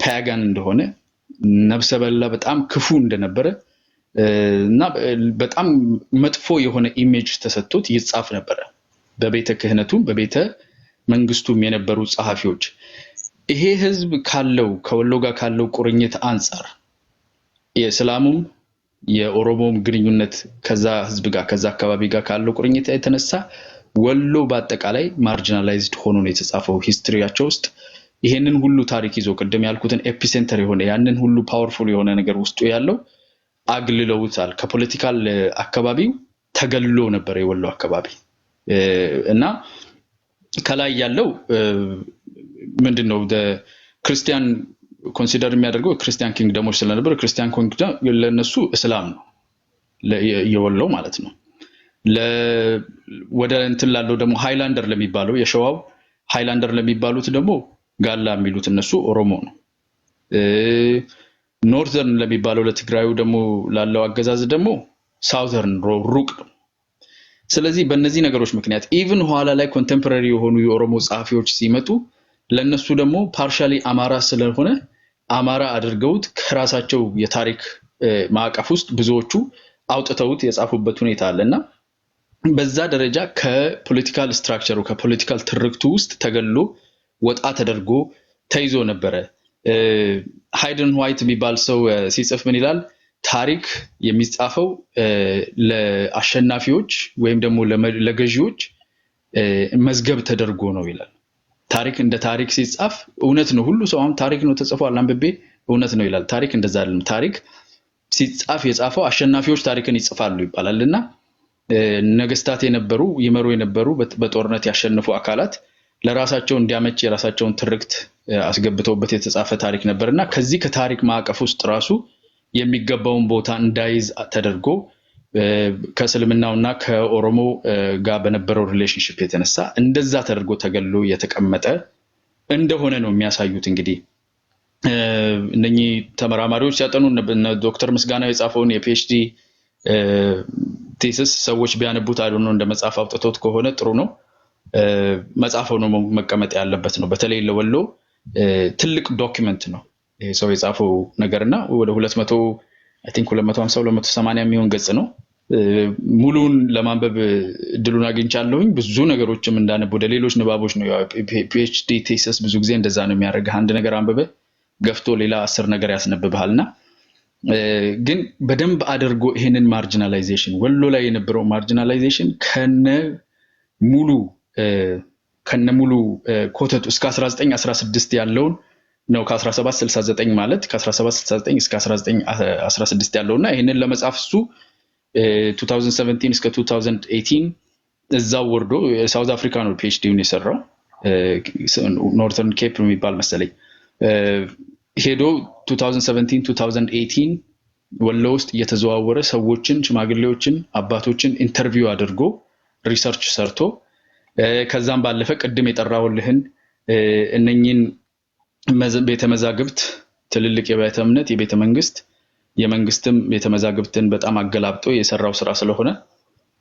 ፓጋን እንደሆነ ነፍሰ በላ በጣም ክፉ እንደነበረ እና በጣም መጥፎ የሆነ ኢሜጅ ተሰጥቶት ይጻፍ ነበር በቤተ ክህነቱም በቤተ መንግስቱም የነበሩ ጸሐፊዎች ይሄ ህዝብ ካለው ከወሎ ጋር ካለው ቁርኝት አንፃር የእስላሙም የኦሮሞም ግንኙነት ከዛ ህዝብ ጋር ከዛ አካባቢ ጋር ካለው ቁርኝት የተነሳ ወሎ በአጠቃላይ ማርጂናላይዝድ ሆኖ ነው የተጻፈው ሂስትሪያቸው ውስጥ ይሄንን ሁሉ ታሪክ ይዞ ቀደም ያልኩትን ኤፒሴንተር የሆነ ያንን ሁሉ ፓወርፉል የሆነ ነገር ውስጡ ያለው አግልለውታል ከፖለቲካል አካባቢው ተገልሎ ነበር የወሎ አካባቢ እና ከላይ ያለው ምንድነው ክርስቲያን ኮንሲደር የሚያደርገው ክርስቲያን ኪንግደሞች ስለነበር ክርስቲያን ኪንግደም ለነሱ እስላም ነው የወሎ ማለት ነው ወደ እንትን ላለው ደግሞ ሃይላንደር ለሚባለው የሸዋው ሃይላንደር ለሚባሉት ደግሞ ጋላ የሚሉት እነሱ ኦሮሞ ነው ኖርዘርን ለሚባለው ለትግራዩ ደግሞ ላለው አገዛዝ ደግሞ ሳውዘርን ሩቅ ነው ስለዚህ በእነዚህ ነገሮች ምክንያት ኢቭን ኋላ ላይ ኮንቴምፖራሪ የሆኑ የኦሮሞ ጻፊዎች ሲመጡ ለነሱ ደግሞ ፓርሻሊ አማራ ስለሆነ አማራ አድርገውት ከራሳቸው የታሪክ ማዕቀፍ ውስጥ ብዙዎቹ አውጥተውት የጻፉበት ሁኔታ አለና በዛ ደረጃ ከፖለቲካል ስትራክቸሩ ከፖለቲካል ትርክቱ ውስጥ ተገሎ ወጣ ተደርጎ ተይዞ ነበር ሃይደን ዋይት የሚባል ሰው ሲጽፍ ምን ይላል ታሪክ የሚጻፈው ለአሸናፊዎች ወይም ደግሞ ለገዢዎች መዝገብ ተደርጎ ነው ይላል ታሪክ እንደ ታሪክ ሲጻፍ እውነት ነው ሁሉ ሰው አሁን ታሪክ ነው ተጽፏል አንብቤ እውነት ነው ይላል ታሪክ እንደዛ አይደለም ታሪክ ሲጻፍ የጻፈው አሸናፊዎች ታሪክን ይጽፋሉ ይባላልና ነገስታት የነበሩ ይመሩ የነበሩ በጦርነት ያሸነፉ አካላት ለራሳቸው እንዲያመች የራሳቸውን ትርክት አስገብተውበት የተጻፈ ታሪክ ነበርና ከዚህ ከታሪክ ማዕቀፍ ውስጥ ራሱ የሚገባውን ቦታ እንዳይዝ ተደርጎ ከእስልምናውና ከኦሮሞ ጋር በነበረው ሪሌሽንሺፕ የተነሳ እንደዛ ተደርጎ ተገሎ የተቀመጠ እንደሆነ ነው የሚያሳዩት እንግዲህ እነኚህ ተመራማሪዎች ሲያጠኑ ዶክተር ምስጋናው የጻፈውን የፒኤችዲ ቴሲስ ሰዎች ቢያነቡት አይደል ነው እንደመጻፍ አውጥቶት ከሆነ ጥሩ ነው መጻፈው ነው መቀመጥ ያለበት ነው በተለይ ለወሎ ትልቅ ዶክመንት ነው ይሄ ሰው የጻፈው ነገርና ወደ 200 አይ ቲንክ 250 280 የሚሆን ገጽ ነው ሙሉን ለማንበብ እድሉን አግኝቻለሁኝ ብዙ ነገሮችም እንዳነብ ወደ ሌሎች ንባቦች ነው ፒኤችዲ ቴሲስ ብዙ ጊዜ እንደዛ ነው የሚያደርገው አንድ ነገር አንብበ ገፍቶ ሌላ 10 ነገር ያስነብብሃልና ግን በደንብ አድርጎ ይሄንን ማርጂናላይዜሽን ወሎ ላይ የነበረው ማርጂናላይዜሽን ከነ ሙሉ ኮተቱ እስከ 1916 ያለውን ነው ከ1769 ማለት ከ1769 እስከ 1916 ያለውና ይሄንን ለመጻፍ እሱ 2017 እስከ 2018 እዛው ወርዶ ሳውዝ አፍሪካ ነው ፒኤችዲውን የሰራው ኖርተርን ኬፕ የሚባል መሰለኝ ሄዶ 2017 2018 ወሎ ውስጥ እየተዘዋወረ ሰዎችን ሽማግሌዎችን አባቶችን ኢንተርቪው አድርጎ ሪሰርች ሰርቶ ከዛም ባለፈ ቀድም የጠራውልህን እነኚህን ቤተ መዛግብት ትልልቅ የቤተ እምነት የቤተ መንግስት የመንግስትም ቤተ መዛግብትን በጣም አገላብጦ የሰራው ስራ ስለሆነ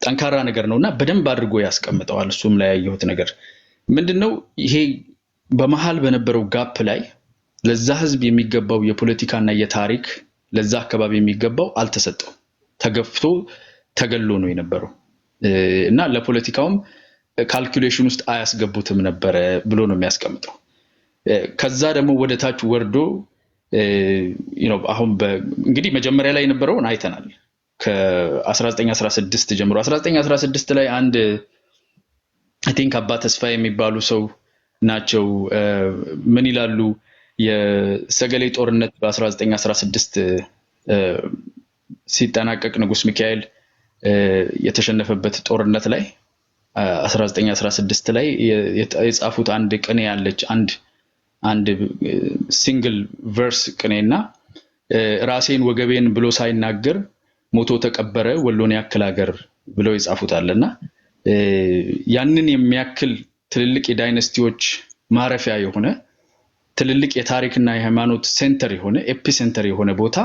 ጠንካራ ነገር ነውና በደንብ አድርጎ ያስቀምጠዋል እሱም ላይ ያየሁት ነገር ምንድነው ይሄ በመሃል በነበረው ጋፕ ላይ ለዛ ህዝብ የሚገባው የፖለቲካና የታሪክ ለዛ አካባቢ የሚገባው አልተሰጠው ተገፍቶ ተገሎ ነው የነበረው እና ለፖለቲካውም ካልኩሌሽን ውስጥ አያስገቡትም ነበር ብሎ ነው የሚያስቀምጠው ከዛ ደግሞ ወደ ታች ወርዶ አሁን እንግዲህ መጀመሪያ ላይ የነበረውን አይተናል ከ1916 ጀምሮ 1916 ላይ አንድ አይ ቲንክ አባ ተስፋ የሚባሉ ሰው ናቸው ምን ይላሉ የሰገሌ ጦርነት በ1916 ሲጠናቀቅ ንጉስ ሚካኤል የተሸነፈበት ጦርነት ላይ 1916 ላይ የጻፉት አንድ ቅኔ ያለች አንድ ሲንግል ቨርስ ቅኔና ራሴን ወገቤን ብሎ ሳይናገር ሞቶ ተቀበረ ወሎን ያክል ሀገር ብለው ይጻፉታልና ያንን የሚያክል ትልልቅ የዳይናስቲዎች ማረፊያ የሆነ ትልልቅ የታሪክና የሃይማኖት ሴንተር የሆነ ኤፒሴንተር የሆነ ቦታ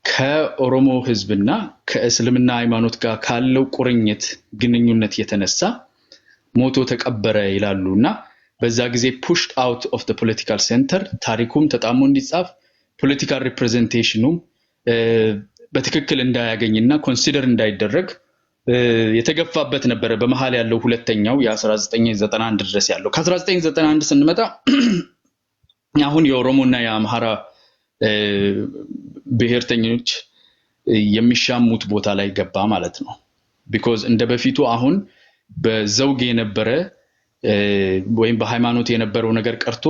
ከኦሮሞ ህዝብና ከእስልምና ሃይማኖት ጋር ካለው ቁርኝት ግንኙነት የተነሳ ሞቶ ተቀበረ ይላሉና በዛ ጊዜ pushed out of the political center ታሪኩም ተጣሞ እንዲጻፍ ፖለቲካል ሪፕሬዘንቴሽኑም በትክክል እንዳያገኝና ኮንሲደር እንዳይደረግ የተገፋበት ነበር በመሃል ያለው ሁለተኛው የ1991 ድረስ ያለው ከ1991 ስንመጣ አሁን የኦሮሞና የአምሃራ ብሔርተኞች የሚሻሙት ቦታ ላይ ገባ ማለት ነው because እንደ በፊቱ አሁን በዘውግ የነበረ ወይም በሃይማኖት የነበረው ነገር ቀርቶ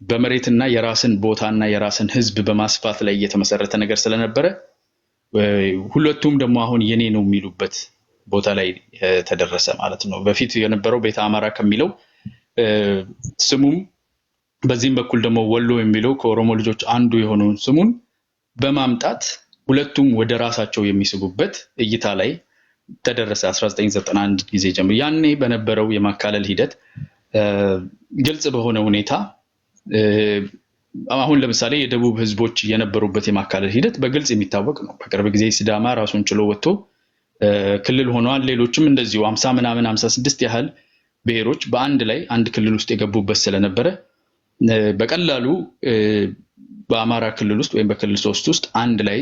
በመሬትና የራስን ቦታና የራስን ህዝብ በማስፋት ላይ የተመሰረተ ነገር ስለነበረ ሁለቱም ደግሞ አሁን የኔ ነው የሚሉበት ቦታ ላይ ተደረሰ ማለት ነው በፊት የነበረው ቤተ አማራ ከሚለው ስሙም በዚህም በኩል ደግሞ ወሎ የሚለው ከኦሮሞ ልጆች አንዱ የሆነው ስሙን በማምጣት ሁለቱም ወደ ራሳቸው የሚስቡበት እይታ ላይ ተደረሰ 1991 ጊዜ ጀምሮ ያኔ በነበረው የማካለል ሂደት ግልጽ በሆነ ሁኔታ አሁን ለምሳሌ የደቡብ ህዝቦች የነበሩበት የማካለል ሂደት በግልጽ የሚታወቅ ነው በቅርብ ጊዜ ሲዳማ ራሱን ችሎ ወጥቶ ክልል ሆኗል ሌሎችም እንደዚሁ 50 ምናምን 56 ያህል ብሔሮች በአንድ ላይ አንድ ክልል ውስጥ የገቡበት ስለነበረ በቀላሉ በአማራ ክልል ውስጥ ወይም በክልል 3 ውስጥ አንድ ላይ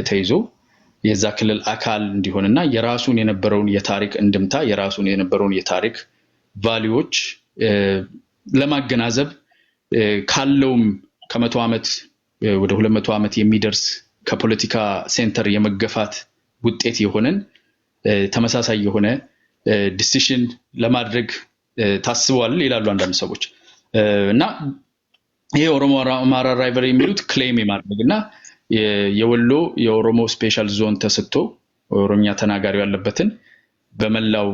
ተይዞ የዛ ክልል አካል እንዲሆንና የራሱን የነበረውን የታሪክ እንድምታ የራሱን የነበረውን የታሪክ ቫልዩዎች ለማገናዘብ ካለውም ከ100 ዓመት ወደ 200 ዓመት የሚደርስ ከፖለቲካ ሴንተር የመገፋት ውጤት የሆነን ተመሳሳይ የሆነ ዲሲሽን ለማድረግ ታስቧል ይላሉ አንዳንድ ሰዎች እና ይሄ ኦሮሞ አማራ ራይቨሪ የሚሉት ክሌም የማድረግና የወሎ የኦሮሞ ስፔሻል ዞን ተሰጥቶ ኦሮሚያ ተናጋሪው ያለበትን በመላው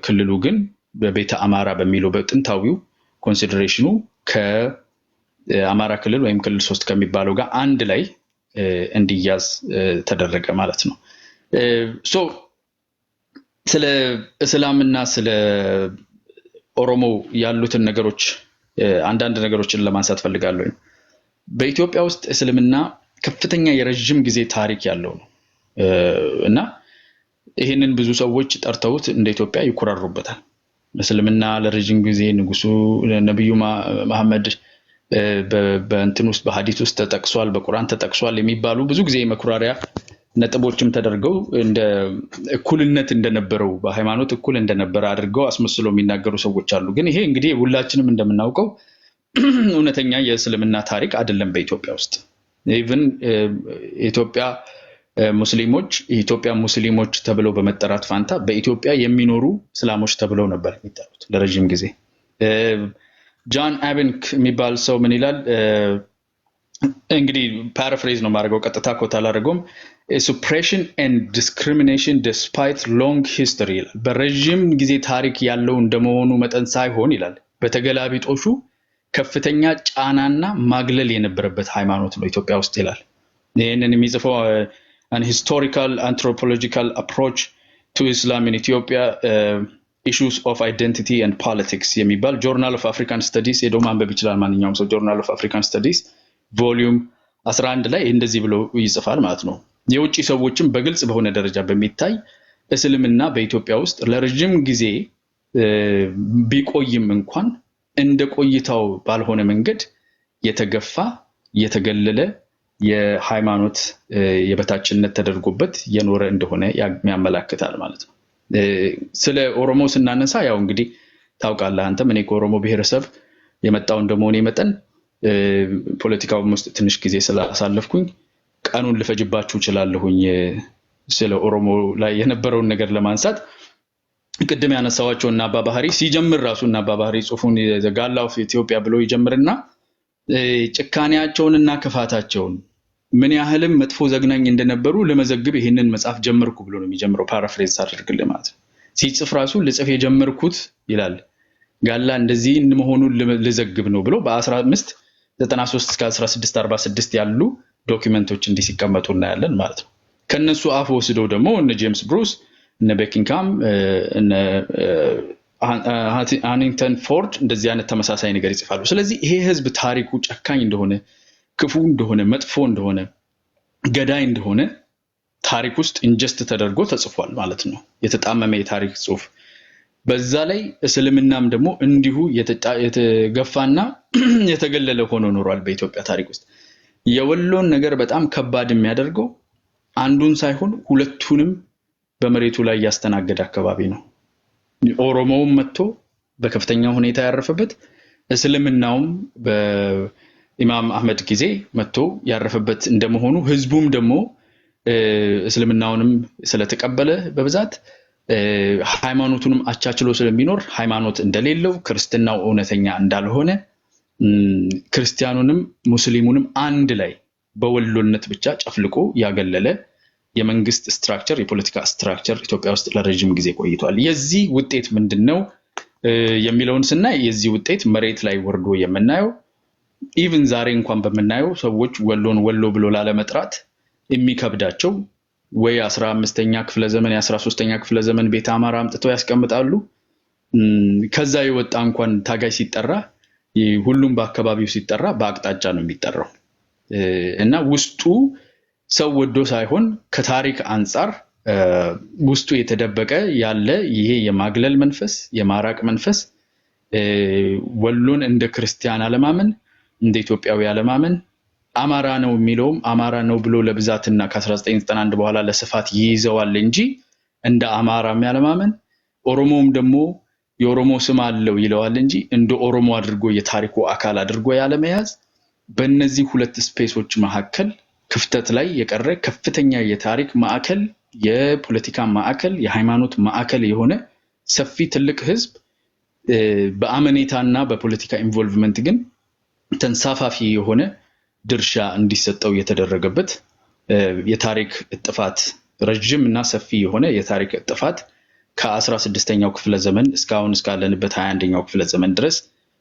ክልሉ ግን በቤተ አማራ በሚለው በጥንታዊው ኮንሲደሬሽኑ ከአማራ ክልል ወይም ክልል 3 ከሚባለው ጋር አንድ ላይ እንዲያዝ ተደረገ ማለት ነው ሶ ስለ እስላምና ስለ ኦሮሞ ያሉትን ነገሮች አንዳንድ ነገሮችን ለማንሳት ፈልጋለሁ በኢትዮጵያ ውስጥ እስልምና ከፍተኛ የረጅም ጊዜ ታሪክ ያለው ነው እና ይሄንን ብዙ ሰዎች ጠርተውት እንደ ኢትዮጵያ ይኩራሩበታል እስልምና ለረጅም ጊዜ ንጉሱ ነብዩ መሐመድ በእንትን ውስጥ በሐዲስ ውስጥ ተጠቅሷል በቁርአን ተጠቅሷል የሚባሉ ብዙ ጊዜ መኩራሪያ ነጥቦችም ተደርገው እንደ እኩልነት እንደነበረው በሃይማኖት እኩል እንደነበረ አድርገው አስመስለው የሚናገሩ ሰዎች አሉ ግን ይሄ እንግዲህ ሁላችንም እንደምናውቀው እውነተኛ የእስልምና ታሪክ አይደለም በኢትዮጵያ ውስጥ ኢቭን ኢትዮጵያ ሙስሊሞች ተብለው በመጠራት ፋንታ በኢትዮጵያ የሚኖሩ እስላሞች ተብለው ነበር የሚጠሩት ለረጅም ጊዜ ጆን አቤንክ የሚባል ሰው ምን ይላል እንግዲህ ፓራፍሬዝ ነው ማድረገው ቀጥታ ኮታ አላደረገውም suppression and discrimination despite long history ይላል በረጅም ጊዜ ታሪክ ያለው እንደመሆኑ መጠን ሳይሆን ይላል በተገላቢጦሹ ከፍተኛ ጫናና ማግለል የነበረበት ሃይማኖት ነው ኢትዮጵያ ውስጥ ይላል ይሄንን የሚጽፈው an historical anthropological approach to Islam in Ethiopia issues of identity and politics የሚባል journal of African studies የዶማን በቢችላል ማንኛውም ሰው journal of African studies volume 11 ላይ እንደዚህ ብሎ ይጽፋል ማለት ነው የውጪ ሰዎችም በግልጽ በሆነ ደረጃ በሚታይ እስልምና በኢትዮጵያ ውስጥ ለረጅም ጊዜ ቢቆይም እንኳን እንደ ቆይታው ባልሆነ መንገድ የተገፋ የተገለለ የሃይማኖት የበታችነት ተደርጎበት የኖረ እንደሆነ ያመለክታል ማለት ነው ስለ ኦሮሞ ስናነሳ ያው እንግዲህ ታውቃለህ አንተ ምን ከኦሮሞ ብሔረሰብ የመጣው እንደሆነ መጠን ፖለቲካው ውስጥ ትንሽ ጊዜ ስላሳለፍኩኝ ቀኑን ልፈጅባችሁ ይችላልሁኝ ስለ ኦሮሞ ላይ የነበረውን ነገር ለማንሳት ቅድም ያነሳዋቸው እና አባባህሪ ሲጀምር ራሱና አባባህሪ ጽሁፉን ዘጋላው ኢትዮጵያ ብሎ ይጀምርና ጭካኔያቸውንና ክፋታቸውን ምን ያህልም መጥፎ ዘግናኝ እንደነበሩ ለመዘግብ ይሄንን መጽሐፍ ጀመርኩ ብሎ ነው የሚጀምረው ፓራፍሬዝ አድርግልህ ማለት ሲጽፍ ራሱ ልጽፍ የጀመርኩት ይላል ጋላ እንደዚህ መሆኑን ልዘግብ ነው ብሎ በ1593 እስከ 1646 ያሉ ዶክመንቶች እንዲሲቀመጡ እናያለን ማለት ነው ከነሱ አፍ ወስደው ደግሞ እነ ጄምስ ብሩስ እነ ቤኪንግሃም እነ ሃኒንግተን ፎርድ እንደዚህ አይነት ተመሳሳይ ነገር ይጽፋሉ ስለዚህ ይሄ ህዝብ ታሪኩ ጨካኝ እንደሆነ ክፉ እንደሆነ መጥፎ እንደሆነ ገዳይ እንደሆነ ታሪክ ውስጥ ኢንጀስት ተደርጎ ተጽፏል ማለት ነው የተጣመመ የታሪክ ጽሁፍ በዛ ላይ እስልምናም ደግሞ እንዲሁ የተገፋና የተገለለ ሆኖ ኖሯል በኢትዮጵያ ታሪክ ውስጥ። የወሎን ነገር በጣም ከባድ የሚያደርገው አንዱን ሳይሆን ሁለቱንም በመሬቱ ላይ ያስተናገደ አካባቢ ነው። ኦሮሞውም መጥቶ በከፍተኛ ሁኔታ ያረፈበት፣ እስልምናውም በኢማም አህመድ ጊዜ መጥቶ ያረፈበት እንደመሆኑ ህዝቡም ደግሞ እስልምናውንም ስለተቀበለ በብዛት ሃይማኖቱንም አቻችሎ ስለሚኖር ሃይማኖት እንደሌለው ክርስትናው እውነተኛ እንዳልሆነ ክርስቲያኑንም ሙስሊሙንም አንድ ላይ በወሎነት ብቻ ጨፍልቆ ያገለለ የመንግስት ስትራክቸር የፖለቲካ ስትራክቸር ኢትዮጵያ ውስጥ ለረጅም ጊዜ ቆይቷል። የዚህ ውጤት ምንድነው የሚለውን ስናይ የዚህ ውጤት መሬት ላይ ወርዶ የምናየው ኢቭን ዛሬ እንኳን በመናየው ሰዎች ወሎን ወሎ ብሎ ላለመጥራት የሚከብዳቸው ወይ 15ኛ ክፍለ ዘመን የ13ኛ ክፍለ ዘመን ቤተ አማራ አምጥተው ያስቀምጣሉ። ከዛ የወጣ እንኳን ታጋይ ሲጠራ ሁሉም በአካባቢው ሲጠራ በአቅጣጫ ነው የሚጠራው እና ውስጡ ሰው ወዶ ሳይሆን ከታሪክ አንፃር ውስጡ የተደበቀ ያለ ይሄ የማግለል መንፈስ የማራቅ መንፈስ ወሎን እንደ ክርስቲያን አለማመን እንደ ኢትዮጵያዊ አለማመን አማራ ነው የሚለውም አማራ ነው ብሎ ለብዛትና ከ1991 በኋላ ለስፋት ይይዘዋል እንጂ እንደ አማራ ያለማመን ኦሮሞም ደግሞ የኦሮሞ ስም አለው ይለዋል እንጂ እንደ ኦሮሞ አድርጎ የታሪኩ አካል አድርጎ ያለመያዝ በእነዚህ ሁለት ስፔሶች መካከል ክፍተት ላይ የቀረ ከፍተኛ የታሪክ ማዕከል የፖለቲካ ማዕከል የሃይማኖት ማዕከል የሆነ ሰፊ ትልቅ ህዝብ በአመኔታና በፖለቲካ ኢንቮልቭመንት ግን ተንሳፋፊ የሆነ ድርሻ እንዲሰጠው የተደረገበት የታሪክ ጥፋት ረጅም እና ሰፊ የሆነ የታሪክ ጥፋት ከ16ኛው ክፍለ ዘመን እስካሁን እስካለንበት 21ኛው ክፍለ ዘመን ድረስ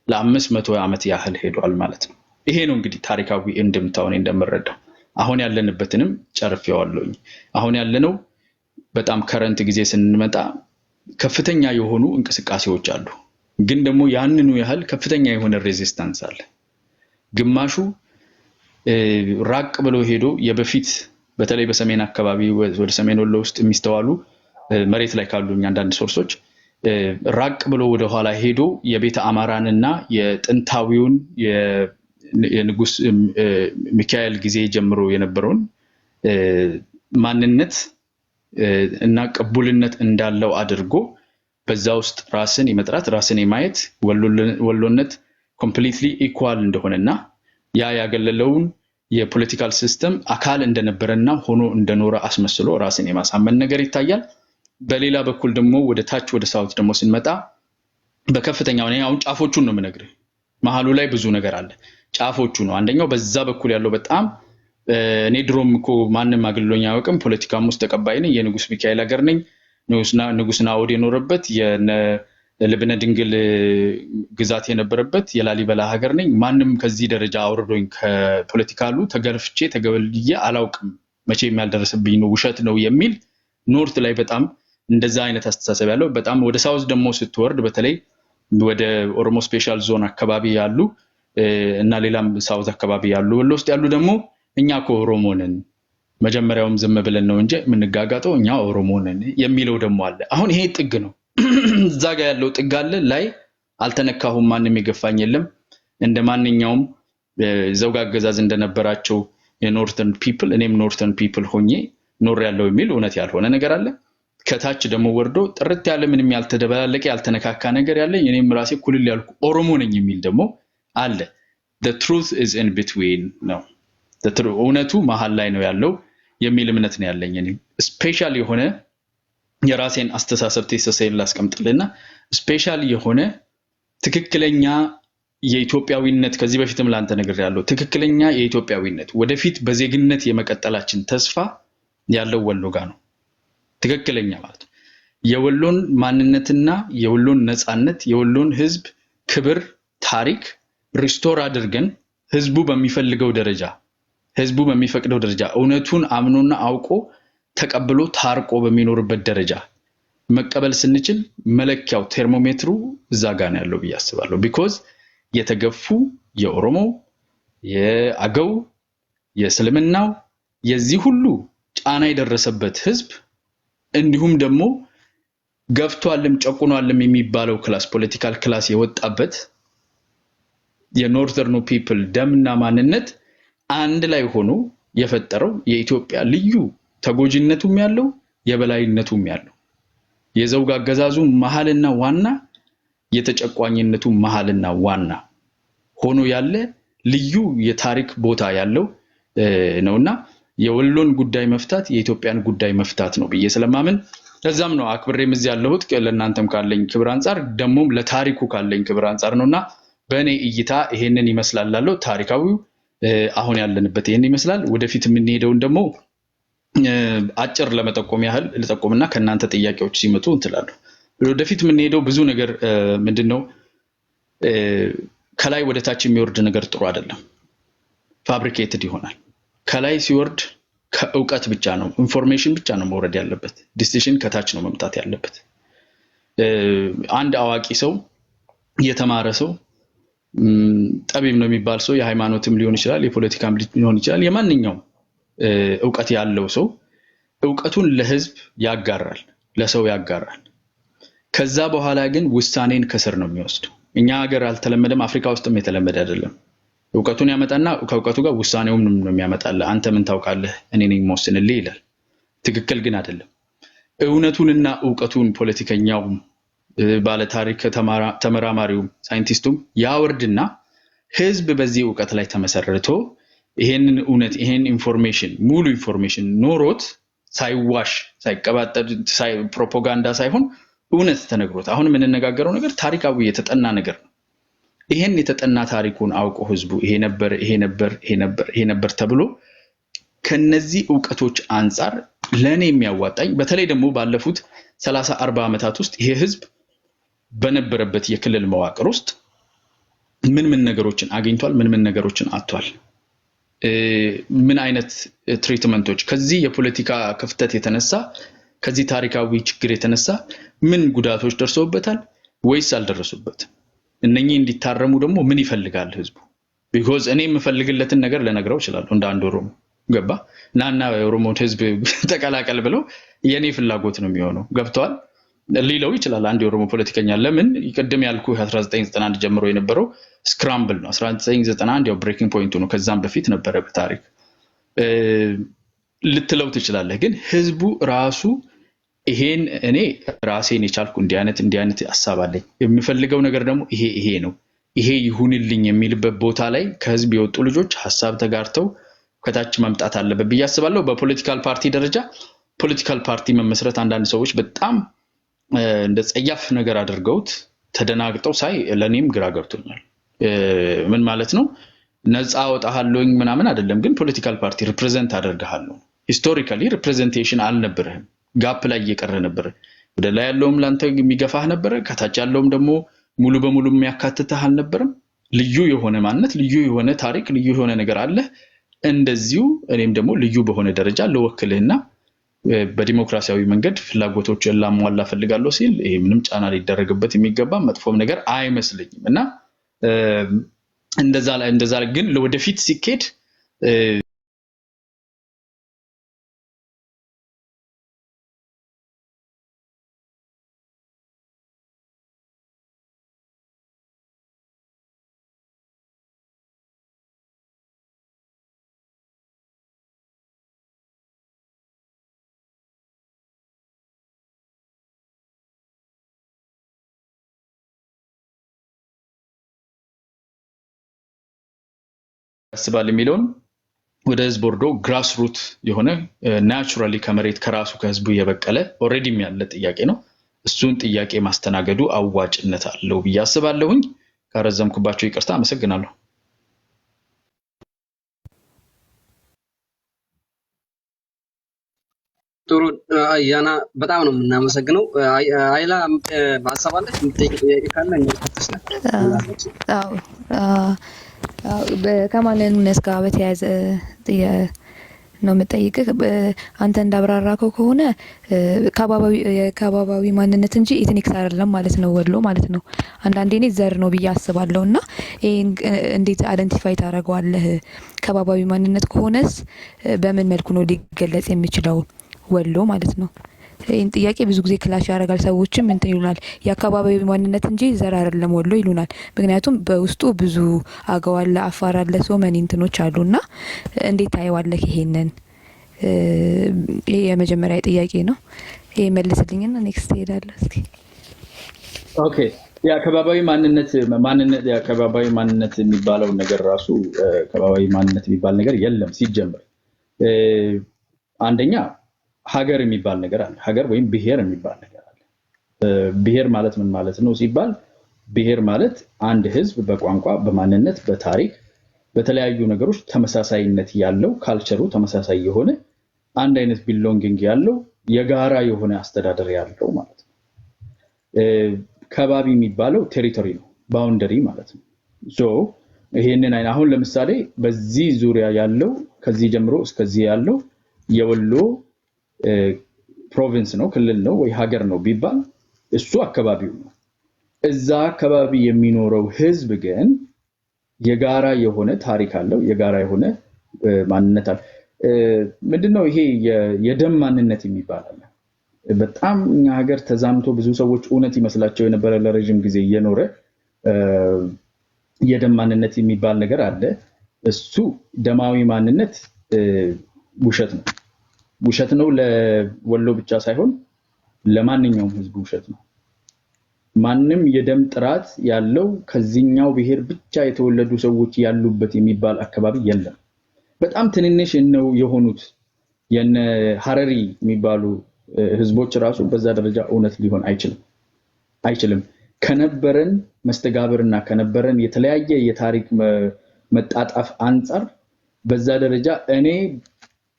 ለ500 ዓመት ያህል ሄዷል ማለት ነው። ይሄ ነው እንግዲህ ታሪካዊ እንድምታው እንደምረዳው። አሁን ያለንበትንም ጨርፌዋለሁኝ። አሁን ያለነው በጣም ከረንት ጊዜ ስንመጣ ከፍተኛ የሆኑ እንቅስቃሴዎች አሉ፣ ግን ደግሞ ያንኑ ያህል ከፍተኛ የሆነ ሬዚስታንስ አለ። ግማሹ ራቅ ብሎ ሄዶ የበፊት በተለይ በሰሜን አካባቢ ወደ ሰሜን ወሎ ውስጥ የሚስተዋሉ መሬት ላይ ካሉ አንዳንድ ሶርሶች ራቅ ብሎ ወደ ኋላ ሄዶ የቤተ አማራንና የጥንታዊውን የንጉስ ሚካኤል ጊዜ ጀምሮ የነበረውን ማንነት እና ቅቡልነት እንዳለው አድርጎ በዛ ውስጥ ራስን የመጥራት ራስን የማየት ወሎነት ኮምፕሊትሊ ኢኳል እንደሆነና ያ ያገለለውን የፖለቲካል ሲስተም አካል እንደነበረና ሆኖ እንደኖረ አስመስሎ ራስን የማሳመን ነገር ይታያል። በሌላ በኩል ደግሞ ወደ ታች ወደ ሳውት ደግሞ ስንመጣ በከፍተኛው ነው አሁን ጫፎቹን ነው የምነግርህ። መሃሉ ላይ ብዙ ነገር አለ። ጫፎቹ ነው አንደኛው በዛ በኩል ያለው በጣም እኔ ድሮም እኮ ማንንም አግልሎኝ አያውቅም ፖለቲካም ውስጥ ተቀባይ ነኝ የንጉስ ሚካኤል ሀገር ነኝ ንጉስ ናኦድ የኖረበት የልብነ ድንግል ግዛት የነበረበት የላሊበላ ሀገር ነኝ ማንም ከዚህ ደረጃ አውርዶኝ ከፖለቲካሉ ተገርፍቼ ተገበልዬ አላውቅም መቼም ያልደረሰብኝ ነው ውሸት ነው የሚል ኖርት ላይ በጣም እንደዛ አይነት አስተሳሰብ ያለው በጣም ወደ ሳውዝ ደግሞ ስትወርድ በተለይ ወደ ኦሮሞ ስፔሻል ዞን አካባቢ ያሉ እና ሌላም ሳውዝ አካባቢ ያሉ ወሎ ውስጥ ያሉ ደግሞ እኛ ኦሮሞ ነን መጀመሪያውም ዝም ብለን ነው እንጂ ምንጋጋጠው እኛ ኦሮሞ ነን የሚለው ደግሞ አለ። አሁን ይሄ ጥግ ነው እዛ ጋር ያለው ጥግ አለ ላይ አልተነካሁም ማንንም የገፋኝ የለም እንደማንኛውም ዘውግ አገዛዝ እንደነበራቸው የኖርተርን ፒፕል እኔም ኖርተርን ፒፕል ሆኜ ኖር ያለው የሚል እውነት ያልሆነ ነገር አለ። ከታች ደግሞ ወርዶ ጥርት ያለ ምንም ያልተደበላለቀ ያልተነካካ ነገር ያለ እኔም ራሴ ኩልል ያልኩ ኦሮሞ ነኝ የሚል ደግሞ አለ። the truth is in between ነው እውነቱ መሃል ላይ ነው ያለው የሚል እምነት ነው ያለኝ። እኔ ስፔሻል የሆነ የራሴን አስተሳሰብ ተሰሰይል ላስቀምጥልና ስፔሻል የሆነ ትክክለኛ የኢትዮጵያዊነት ከዚህ በፊትም ላንተ ነገር ያለው ትክክለኛ የኢትዮጵያዊነት ወደፊት በዜግነት የመቀጠላችን ተስፋ ያለው ወሎ ጋር ነው። ትክክለኛ ማለት የወሎን ማንነትና የወሎን ነፃነት የወሎን ህዝብ ክብር ታሪክ ሪስቶር አድርገን ህዝቡ በሚፈልገው ደረጃ ህዝቡ በሚፈቅደው ደረጃ እውነቱን አምኖና አውቆ ተቀብሎ ታርቆ በሚኖርበት ደረጃ መቀበል ስንችል መለኪያው ቴርሞሜትሩ እዛ ጋር ነው ያለው ብያስባለሁ። ቢኮዝ የተገፉ የኦሮሞ የአገው የእስልምናው የዚህ ሁሉ ጫና የደረሰበት ህዝብ እንዲሁም ደግሞ ገፍቷልም ጨቁኗልም የሚባለው ክላስ ፖለቲካል ክላስ የወጣበት የኖርዘርኑ ፒፕል ደምና ማንነት አንድ ላይ ሆኖ የፈጠረው የኢትዮጵያ ልዩ ተጎጂነቱም ያለው የበላይነቱም ያለው የዘውግ አገዛዙ መሐልና ዋና የተጨቋኝነቱ መሐልና ዋና ሆኖ ያለ ልዩ የታሪክ ቦታ ያለው ነውና የወሎን ጉዳይ መፍታት የኢትዮጵያን ጉዳይ መፍታት ነው ብዬ ስለማምን ለዛም ነው አክብሬም እዚህ ያለሁት ለእናንተም ካለኝ ክብር አንፃር ደሞም ለታሪኩ ካለኝ ክብር አንፃር ነውና በእኔ እይታ ይሄንን ይመስላል ታሪካዊው አሁን ያለንበት ይሄን ይመስላል ወደፊት የምንሄደውን ደግሞ አጭር ለመጠቆም ያህል ለጠቆምና ከናንተ ጥያቄዎች ሲመጡ እንትላለሁ ወደፊት የምንሄደው ብዙ ነገር ምንድነው ከላይ ወደ ታች የሚወርድ ነገር ጥሩ አይደለም ፋብሪኬትድ ይሆናል ከላይ ሲወርድ ከእውቀት ብቻ ነው ኢንፎርሜሽን ብቻ ነው መውረድ ያለበት ዲሲሽን ከታች ነው መምጣት ያለበት አንድ አዋቂ ሰው የተማረ ሰው ጠቢብ ነው የሚባል ሰው የሃይማኖትም ሊሆን ይችላል የፖለቲካም ሊሆን ይችላል የማንኛውም እውቀት ያለው ሰው እውቀቱን ለህዝብ ያጋራል ለሰው ያጋራል ከዛ በኋላ ግን ውሳኔን ከስር ነው የሚወስደው እኛ ሀገር አልተለመደም አፍሪካ ውስጥም የተለመደ አይደለም እውቀቱን ያመጣና ከእውቀቱ ጋር ውሳኔውን ነው የሚያመጣል አንተ ምን ታውቃለህ እኔ ነኝ የምወስንልህ ይላል ትክክል ግን አይደለም እውነቱንና እውቀቱን ፖለቲከኛው ባለ ታሪክ ተመራማሪው ሳይንቲስቱም ያወርድና ህዝብ በዚህ እውቀት ላይ ተመሰረቶ ይሄንን እውነት ይሄን ኢንፎርሜሽን ሙሉ ኢንፎርሜሽን ኖሮት ሳይዋሽ ሳይቀባጠድ ፕሮፓጋንዳ ሳይሆን እውነት ተነግሮት አሁን ምን እንነጋገረው ነገር ታሪካዊ የተጠና ነገር ነው ይሄን የተጠና ታሪኩን አውቆ ህዝቡ ይሄ ነበር ተብሎ ከነዚህ ዕውቀቶች አንፃር ለኔ የሚያዋጣኝ በተለይ ደግሞ ባለፉት 30 40 አመታት ውስጥ ይሄ ህዝብ በነበረበት የክልል መዋቅር ውስጥ ምን ነገሮችን አግኝቷል ምን ነገሮችን አጥቷል ምን አይነት ትሪትመንቶች ከዚህ የፖለቲካ ክፍተት የተነሳ ከዚህ ታሪካዊ ችግር የተነሳ ምን ጉዳቶች ደርሰውበታል ወይስ አልደረሱበትም እነኚህ እንዲታረሙ ደግሞ ምን ይፈልጋል ህዝቡ because እኔ የምፈልግለትን ነገር ለነገረው ይችላል እንደ አንድ ኦሮሞ ገባ ናና ኦሮሞ ህዝብ ተቀላቀል ብለው የኔ ፍላጎት ነው የሚሆነው ገብቷል ሊለው ይችላል አንድ ኦሮሞ ፖለቲከኛ ለምን ይቀደም ያልኩ 1991 ጀምሮ የነበረው ስክራምብል ነው 1991 ያው ብሬኪንግ ፖይንቱ ነው ከዛም በፊት ነበር በታሪክ ልትለው ትችላለህ ግን ህዝቡ ራሱ ይሄን እኔ ራሴን የቻልኩ እንዲህ አይነት ሐሳብ አለኝ የሚፈልገው ነገር ደግሞ ይሄ ነው ይሄ ይሁንልኝ የሚልበት ቦታ ላይ ከህዝብ የወጡ ልጆች ሐሳብ ተጋርተው ከታች መምጣት አለበት ብዬ አስባለሁ በፖለቲካል ፓርቲ ደረጃ ፖለቲካል ፓርቲ መመስረት አንዳንድ ሰዎች በጣም እንደ ጸያፍ ነገር አድርገውት ተደናግጠው ሳይ ለኔም ግራ ገብቶኛል ምን ማለት ነው ነፃ ወጣሃለኝ ምናምን አይደለም ግን ፖለቲካል ፓርቲ ሪፕሬዘንት አደርጋለሁ ሂስቶሪካሊ ሪፕሬዘንቴሽን አልነበረም ጋፕ ላይ እየቀረ ነበር ወደ ላይ ያለውም ላንተ የሚገፋህ ነበር ከታች ያለውም ደግሞ ሙሉ በሙሉ የሚያካትተህ አልነበረም ልዩ የሆነ ማንነት ልዩ የሆነ ታሪክ ልዩ የሆነ ነገር አለ እንደዚሁ እኔም ደግሞ ልዩ በሆነ ደረጃ ለወክልህና በዲሞክራሲያዊ መንገድ ፍላጎቶችን ላሟላ ፈልጋለሁ ሲል ይሄ ምንም ጫና ሊደረግበት የሚገባ መጥፎም ነገር አይመስልኝምና እንደዛ ግን ለወደፊት ሲኬድ ያስባል የሚለውን ወደ ህዝብ ወርዶ ግራስ ሩት የሆነ ናቹራሊ ከመሬት ከራሱ ከህዝቡ የበቀለ ኦሬዲም ያለ ጥያቄ ነው እሱን ጥያቄ ማስተናገዱ አዋጭነት አለው ብዬ አስባለሁኝ ካረዘምኩባቸው ይቅርታ አመሰግናለሁ ጥሩ አያና በጣም ነው የምናመሰግነው አይላ ማሳባለች ጥያቄ ካለ እንከተስ ነው ከማንነት ጋር በተያያዘ ነው የምጠይቅህ አንተ እንዳብራራከው ከሆነ ከባባዊ ማንነት እንጂ ኢትኒክስ አይደለም ማለት ነው ወሎ ማለት ነው አንዳንዴ እኔ ዘር ነው ብዬ አስባለሁና ይሄን እንዴት አይደንቲፋይ ታደርገዋለህ ከባባዊ ማንነት ከሆነስ በምን መልኩ ነው ሊገለጽ የሚችለው ወሎ ማለት ነው ይህን ጥያቄ ብዙ ጊዜ ክላሽ ያደርጋል። ሰዎችም እንትን ይሉናል የአካባቢው ማንነት እንጂ ዘር አይደለም ወሎ ይሉናል። ምክንያቱም በውስጡ ብዙ አገው አለ፣ አፋር አለ፣ ሶመኒ እንትኖች አሉና እንዴት ታየዋለህ ይሄንን? ይሄ የመጀመሪያ ጥያቄ ነው። ይሄ መልስልኝና ኔክስት ሄዳለሁ እስኪ። ኦኬ የአካባቢያዊ ማንነት የሚባለው ነገር ራሱ አካባቢያዊ ማንነት የሚባል ነገር የለም ሲጀምር። አንደኛ ሀገር የሚባል ነገር አለ። ሀገር ወይም ብሔር የሚባል ነገር አለ። ብሔር ማለት ምን ማለት ነው ሲባል ብሔር ማለት አንድ ህዝብ በቋንቋ፣ በማንነት፣ በታሪክ፣ በተለያዩ ነገሮች ተመሳሳይነት ያለው ካልቸሩ ተመሳሳይ የሆነ አንድ አይነት ቢሎንጊንግ ያለው የጋራ የሆነ አስተዳደር ያለው ማለት ነው። ከባቢ የሚባለው ቴሪቶሪ ነው፣ ባውንደሪ ማለት ነው። ሶ ይሄንን አሁን ለምሳሌ በዚህ ዙሪያ ያለው ከዚህ ጀምሮ እስከዚህ ያለው የወሎ ፕሮቪንስ ነው፣ ክልል ነው ወይ ሀገር ነው ቢባል እሱ አካባቢው ነው። እዛ አካባቢ የሚኖረው ህዝብ ግን የጋራ የሆነ ታሪክ አለው፣ የጋራ የሆነ ማንነት አለ። ምንድነው ይሄ የደም ማንነት የሚባል አለ። በጣም እኛ ሀገር ተዛምቶ ብዙ ሰዎች እውነት ይመስላቸው የነበረ ለረጅም ጊዜ እየኖረ የደም ማንነት የሚባል ነገር አለ። እሱ ደማዊ ማንነት ውሸት ነው። ውሸት ነው ለወሎ ብቻ ሳይሆን ለማንኛውም ህዝብ ውሸት ነው። ማንም የደም ጥራት ያለው ከዚህኛው ብሔር ብቻ የተወለዱ ሰዎች ያሉበት የሚባል አካባቢ የለም። በጣም ትንንሽ ነው የሆኑት የነ ሐረሪ የሚባሉ ህዝቦች ራሱ በዛ ደረጃ እውነት ሊሆን አይችልም። ከነበረን መስተጋብርና ከነበረን የተለያየ የታሪክ መጣጣፍ አንፃር በዛ ደረጃ እኔ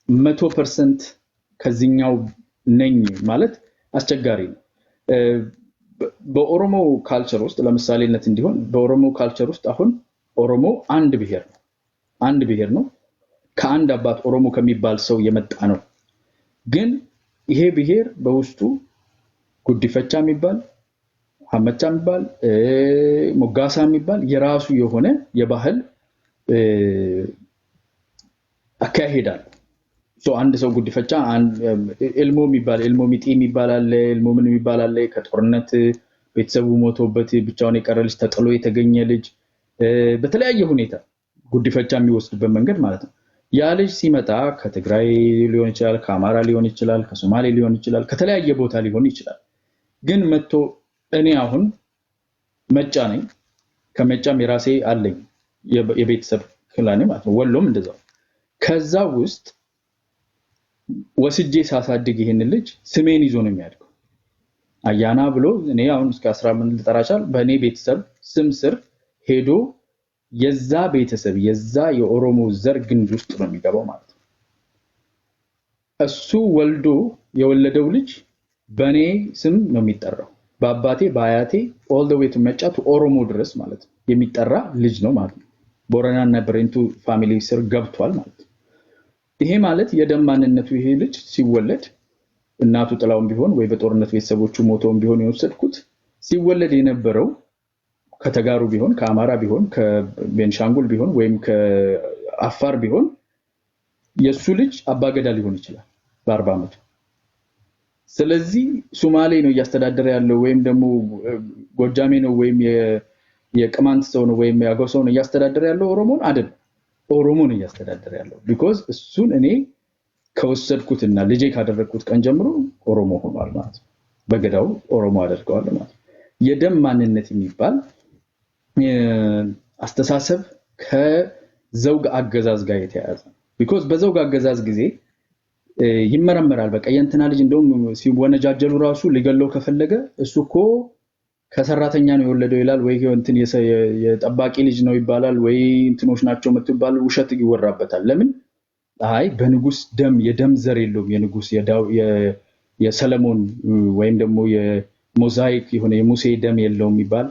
100% ከዚህኛው ነኝ ማለት አስቸጋሪ ነው። በኦሮሞ ካልቸር ውስጥ ለምሳሌነት እንዲሆን በኦሮሞ ካልቸር ውስጥ አሁን ኦሮሞ አንድ ብሔር ነው። ከአንድ አባት ኦሮሞ ከሚባል ሰው የመጣ ነው። ግን ይሄ ብሔር በውስጡ ጉዲፈቻ የሚባል፣ ሐመቻ የሚባል፣ ሞጋሳ የሚባል የራሱ የሆነ የባህል አካሄዳል። አንድ ሰው ጉዲፈቻ ኤልሞ ሚጢ የሚባል አለ፣ ኤልሞ ምን የሚባል አለ። ከጦርነት ቤተሰቡ ሞቶበት ብቻውን የቀረ ልጅ፣ ተጥሎ የተገኘ ልጅ በተለያየ ሁኔታ ጉዲፈቻ የሚወስድበት መንገድ ማለት ነው። ያ ልጅ ሲመጣ ከትግራይ ሊሆን ይችላል፣ ከአማራ ሊሆን ይችላል፣ ከሶማሌ ሊሆን ይችላል፣ ከተለያየ ቦታ ሊሆን ይችላል። ግን መጥቶ እኔ አሁን መጫ ነኝ፣ ከመጫም የራሴ አለኝ የቤተሰብ ክላኔ ማለት ነው። ወሎም እንደዛው። ከዛ ውስጥ ወስጄ ሳሳድግ ይሄን ልጅ ስሜን ይዞ ነው የሚያድገው። አያና ብሎ እኔ አሁን እስከ 18 ልጠራቻል በእኔ ቤተሰብ ስም ስር ሄዶ የዛ ቤተሰብ የዛ የኦሮሞ ዘር ግንድ ውስጥ ነው የሚገባው ማለት ነው። እሱ ወልዶ የወለደው ልጅ በኔ ስም ነው የሚጠራው። በአባቴ በአያቴ all the way to መጫ to ኦሮሞ ድረስ ማለት ነው የሚጠራ ልጅ ነው ማለት ነው። ቦረናና ብሬንቱ ፋሚሊ ስር ገብቷል ማለት ነው። ይሄ ማለት የደም ማንነቱ ይሄ ልጅ ሲወለድ እናቱ ጥላውን ቢሆን ወይ በጦርነት ቤተሰቦቹ ሞተውን ቢሆን የወሰድኩት ሲወለድ የነበረው ከተጋሩ ቢሆን ከአማራ ቢሆን ከቤንሻንጉል ቢሆን ወይም ከአፋር ቢሆን የሱ ልጅ አባገዳ ሊሆን ይችላል በ40 ዓመቱ። ስለዚህ ሶማሌ ነው እያስተዳደረ ያለው ወይም ደግሞ ጎጃሜ ነው ወይም የቅማንት ሰው ነው ወይም ያገው ሰው ነው እያስተዳደረ ያለው ኦሮሞን አይደለም። ኦሮሞን እያስተዳደረ ያለው because እሱን እኔ ከወሰድኩትና ልጄ ካደረኩት ቀን ጀምሮ ኦሮሞ ሆኗል ማለት ነው። በገዳው ኦሮሞ አደርገዋለሁ ማለት ነው። የደም ማንነት የሚባል አስተሳሰብ ከዘውግ አገዛዝ ጋር የተያያዘ because በዘውግ አገዛዝ ጊዜ ይመረመራል። በቃ የእንትና ልጅ እንደውም ሲወነጃጀሉ ራሱ ሊገለው ከፈለገ እሱኮ ከሰራተኛ ነው የወለደው ይላል ወይ እንትን የጠባቂ ልጅ ነው ይባላል ወይ እንትኖች ናቸው መጥተባል ውሸት ይወራበታል። ለምን አይ በንጉስ ደም የደም ዘር የለውም የንጉስ የሰለሞን ወይም ደግሞ የሞዛይክ የሆነ የሙሴ ደም የለውም ይባል።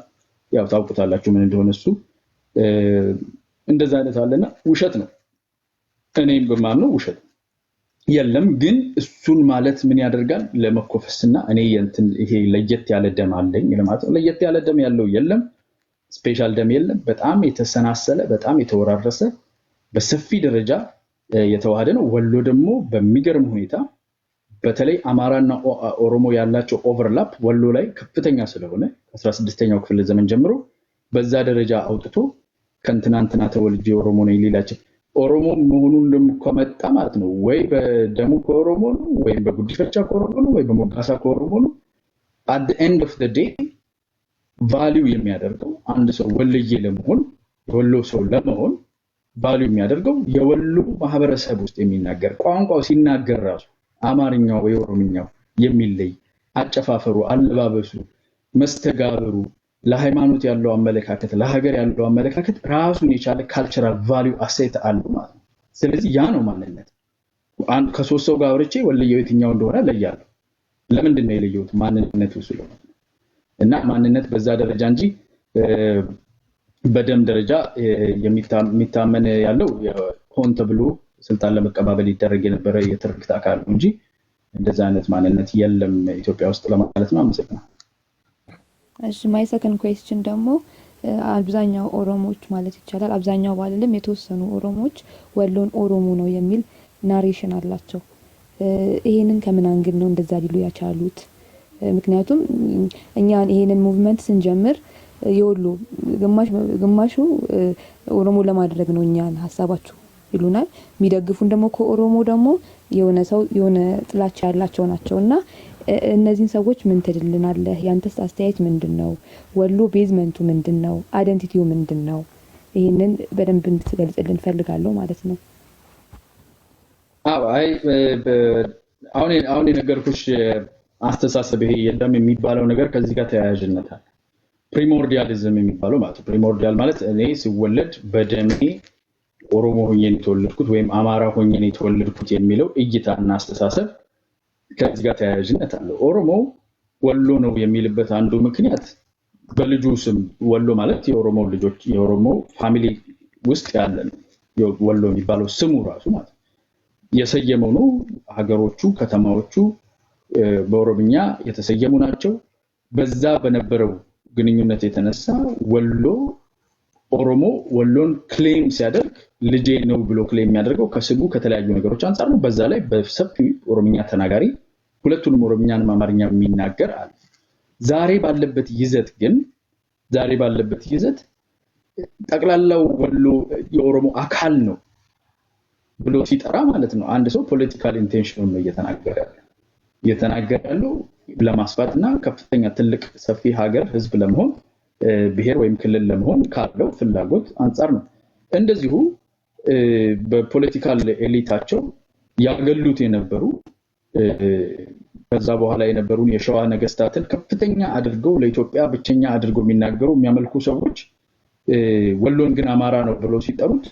ያው ታውቁታላችሁ ምን እንደሆነ እሱ እንደዛ አይነት አለና ውሸት ነው። እኔም በማምነው ውሸት የለም። ግን እሱን ማለት ምን ያደርጋል ለመኮፈስና እኔ እንትን ይሄ ለየት ያለ ደም አለኝ ለማለት ነው። ለየት ያለ ደም ያለው የለም፣ ስፔሻል ደም የለም። በጣም የተሰናሰለ በጣም የተወራረሰ በሰፊ ደረጃ የተዋሃደ ነው። ወሎ ደግሞ በሚገርም ሁኔታ በተለይ አማራና ኦሮሞ ያላቸው ኦቨርላፕ ወሎ ላይ ከፍተኛ ስለሆነ 16ኛው ክፍለ ዘመን ጀምሮ በዛ ደረጃ አውጥቶ ከእንትናንትና ተወልጄ ኦሮሞ ነኝ ሊላቸው ኦሮሞ መሆኑን ከመጣ ማለት ነው ወይ በደሙ ከኦሮሞ ነው ወይ በጉዲፈቻ ከኦሮሞ ነው ወይ በሞጋሳ ከኦሮሞ ነው at the end of the day value የሚያደርገው አንድ ሰው ወልዬ ለመሆን ወሎ ሰው ለመሆን value የሚያደርገው የወሎ ማህበረሰብ ውስጥ የሚናገር ቋንቋው ሲናገር ራሱ አማርኛው ወይ ኦሮምኛው የሚለይ አጨፋፈሩ አለባበሱ መስተጋብሩ ለሃይማኖት ያለው አመለካከት ለሀገር ያለው አመለካከት ራሱን የቻለ ካልቸራል ቫልዩ አሴት አለው ማለት ነው ስለዚህ ያ ነው ማንነት አንድ ከሶስት ሰው ጋር አብርቼ ወልየው የትኛው እንደሆነ ለያለሁ ለምንድን ነው የለየሁት ማንነቱ ስለሆነ እና ማንነት በዛ ደረጃ እንጂ በደም ደረጃ የሚታመን ያለው ሆን ተብሎ ስልጣን ለመቀባበል ይደረግ የነበረ የትርክት አካል እንጂ እንደዛ አይነት ማንነት የለም ኢትዮጵያ ውስጥ ለማለት ነው አመሰግናለሁ እሺ ማይ ሰከንድ ኩዌስችን ደግሞ አብዛኛው ኦሮሞዎች ማለት ይቻላል አብዛኛው ባልልም የተወሰኑ ኦሮሞዎች ወሎን ኦሮሞ ነው የሚል ናሬሽን አላቸው ይሄንን ከምን አንግል ነው እንደዛ ሊሉ ያቻሉት ምክንያቱም እኛ ይሄንን ሙቭመንት ስንጀምር የወሎ ግማሹ ኦሮሞ ለማድረግ ነው እኛን ሐሳባችሁ ይሉናል የሚደግፉን ደግሞ ከኦሮሞ ደግሞ የሆነ ሰው የሆነ ጥላቻ ያላቸው ናቸውና እነዚህን ሰዎች ምን ትልልናለህ ያንተስ አስተያየት ምንድነው ወሎ ቤዝመንቱ ምንድነው አይደንቲቲው ምንድነው ይሄንን በደንብ እንድትገልጽልን ፈልጋለሁ ማለት ነው አይ አሁን የነገርኩሽ አስተሳሰብ ይሄ የለም የሚባለው ነገር ከዚህ ጋር ተያያዥነት አለ ፕሪሞርዲያሊዝም የሚባለው ማለት ፕሪሞርዲያል ማለት እኔ ሲወለድ በደሜ ኦሮሞ ሆኜ የተወለድኩት ወይም አማራ ሆኜ የተወለድኩት የሚለው እይታና አስተሳሰብ ከዚህ ጋር ተያያዥነት አለው ኦሮሞ ወሎ ነው የሚልበት አንዱ ምክንያት በልጁ ስም ወሎ ማለት የኦሮሞ ልጆች የኦሮሞ ፋሚሊ ውስጥ ያለ ነው ወሎ የሚባለው ስሙ ራሱ ማለት የሰየመው ነው ሀገሮቹ ከተማዎቹ በኦሮምኛ የተሰየሙ ናቸው በዛ በነበረው ግንኙነት የተነሳ ወሎ ኦሮሞ ወሎን ክሌም ሲያደርግ ልጄ ነው ብሎ ክሌም የሚያደርገው ከስሙ ከተለያዩ ነገሮች አንፃር ነው በዛ ላይ በሰፊ ኦሮምኛ ተናጋሪ ሁለቱንም ኦሮምኛና አማርኛ የሚናገር አለ ዛሬ ባለበት ይዘት ጠቅላላው ወሎ የኦሮሞ አካል ነው ብሎ ሲጠራ ማለት ነው አንድ ሰው ፖለቲካል ኢንቴንሽኑን ነው እየተናገረ ያለው ለማስፋትና ከፍተኛ ትልቅ ሰፊ ሀገር ህዝብ ለመሆን ብሔር ወይም ክልል ለመሆን ካለው ፍላጎት አንፃር ነው እንደዚሁ በፖለቲካል ኤሊታቸው ያገሉት የነበሩ ከዛ በኋላ የነበሩን የሸዋ ነገስታትን ከፍተኛ አድርገው ለኢትዮጵያ ብቸኛ አድርገው የሚናገሩ የሚያመልኩ ሰዎች ወሎን ግን አማራ ነው ብለው ሲጠሩት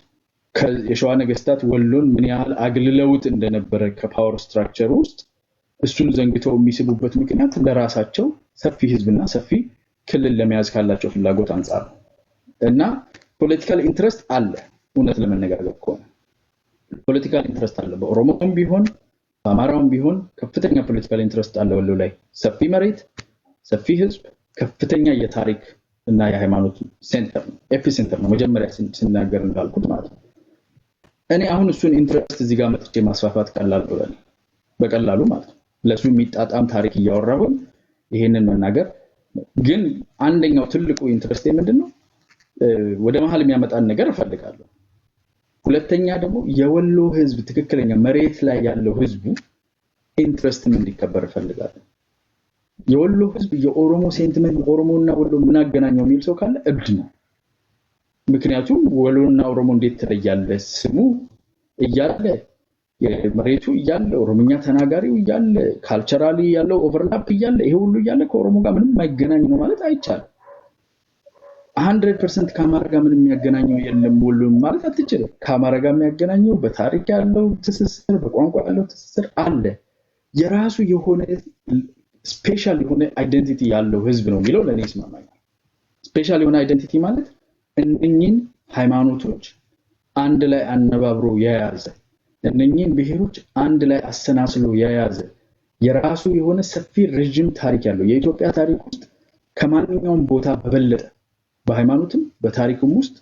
የሸዋ ነገስታት ወሎን ምን ያህል አግልለውት እንደነበረ ከፓወር ስትራክቸር ውስጥ እሱን ዘንግተው የሚስቡበት ምክንያት ለራሳቸው ሰፊ ህዝብና ሰፊ ክልል ለመያዝ ካላቸው ፍላጎት አንፃር እና ፖለቲካል ኢንትረስት አለ እውነት ለመነጋገር ከሆነ ፖለቲካል ኢንትረስት አለ በኦሮሞም ቢሆን በአማራውም ቢሆን ከፍተኛ ፖለቲካል ኢንትረስት አለ ወሎ ላይ ሰፊ መሬት ሰፊ ህዝብ ከፍተኛ የታሪክ እና የሃይማኖት ሴንተር ነው ኤፒሴንተር ነው መጀመሪያ ሲናገር እንዳልኩት ማለት ነው እኔ አሁን እሱን ኢንትረስት እዚህ ጋር መጥቼ ማስፋፋት ቀላል ነው በቀላሉ ማለት ነው ለሱ የሚጣጣም ታሪክ እያወራሁ ይሄንን መናገር ግን አንደኛው ትልቁ ኢንትረስት ምንድነው ወደ መሃል የሚያመጣን ነገር እፈልጋለሁ ሁለተኛ ደግሞ የወሎ ህዝብ ትክክለኛ መሬት ላይ ያለው ህዝቡ ኢንትረስት እንዲከበር እፈልጋለሁ የወሎ ህዝብ የኦሮሞ ሴንቲመንት ኦሮሞና ወሎ ምን አገናኘው የሚል ሰው ካለ እብድ ነው ምክንያቱም ወሎና ኦሮሞ እንዴት ተለያለ ስሙ እያለ የመሬቱ እያለ ኦሮሞኛ ተናጋሪው እያለ ካልቸራሊ ያለው ኦቨርላፕ እያለ ይሄ ሁሉ እያለ ከኦሮሞ ጋር ምንም ማይገናኝ ነው ማለት አይቻልም 100% ከአማራ ጋር ምንም የሚያገናኘው የለም ወሎ ማለት አትችልም ከአማራ ጋር የሚያገናኘው በታሪክ ያለው ትስስር በቋንቋ ያለው ትስስር አለ የራሱ የሆነ ስፔሻል የሆነ አይደንቲቲ ያለው ህዝብ ነው የሚለው ለኔ ይስማማኛል ስፔሻል የሆነ አይደንቲቲ ማለት እነኚህን ሃይማኖቶች አንድ ላይ አነባብሮ የያዘ እነኚህን ብሔሮች አንድ ላይ አሰናስሎ የያዘ የራሱ የሆነ ሰፊ ረጅም ታሪክ ያለው የኢትዮጵያ ታሪክ ውስጥ ከማንኛውም ቦታ በበለጠ በሃይማኖትም በታሪክም ውስጥ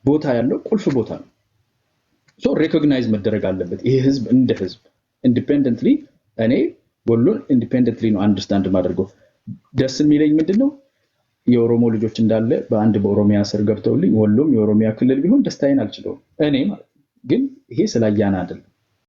ቦታ ያለው ቁልፍ ቦታ ነው ሶ ሪኮግናይዝ መደረግ አለበት ይሄ ህዝብ እንደ ህዝብ ኢንዲፔንደንትሊ እኔ ወሎን ኢንዲፔንደንትሊ ነው አንደርስታንድ ማድረገው። ደስ የሚለኝ ምንድነው የኦሮሞ ልጆች እንዳለ በአንድ በኦሮሚያ ስር ገብተውልኝ ወሎም የኦሮሚያ ክልል ቢሆን ደስታዬን አልችለውም እኔ ማለት ግን ይሄ ስለ አያና አይደለም።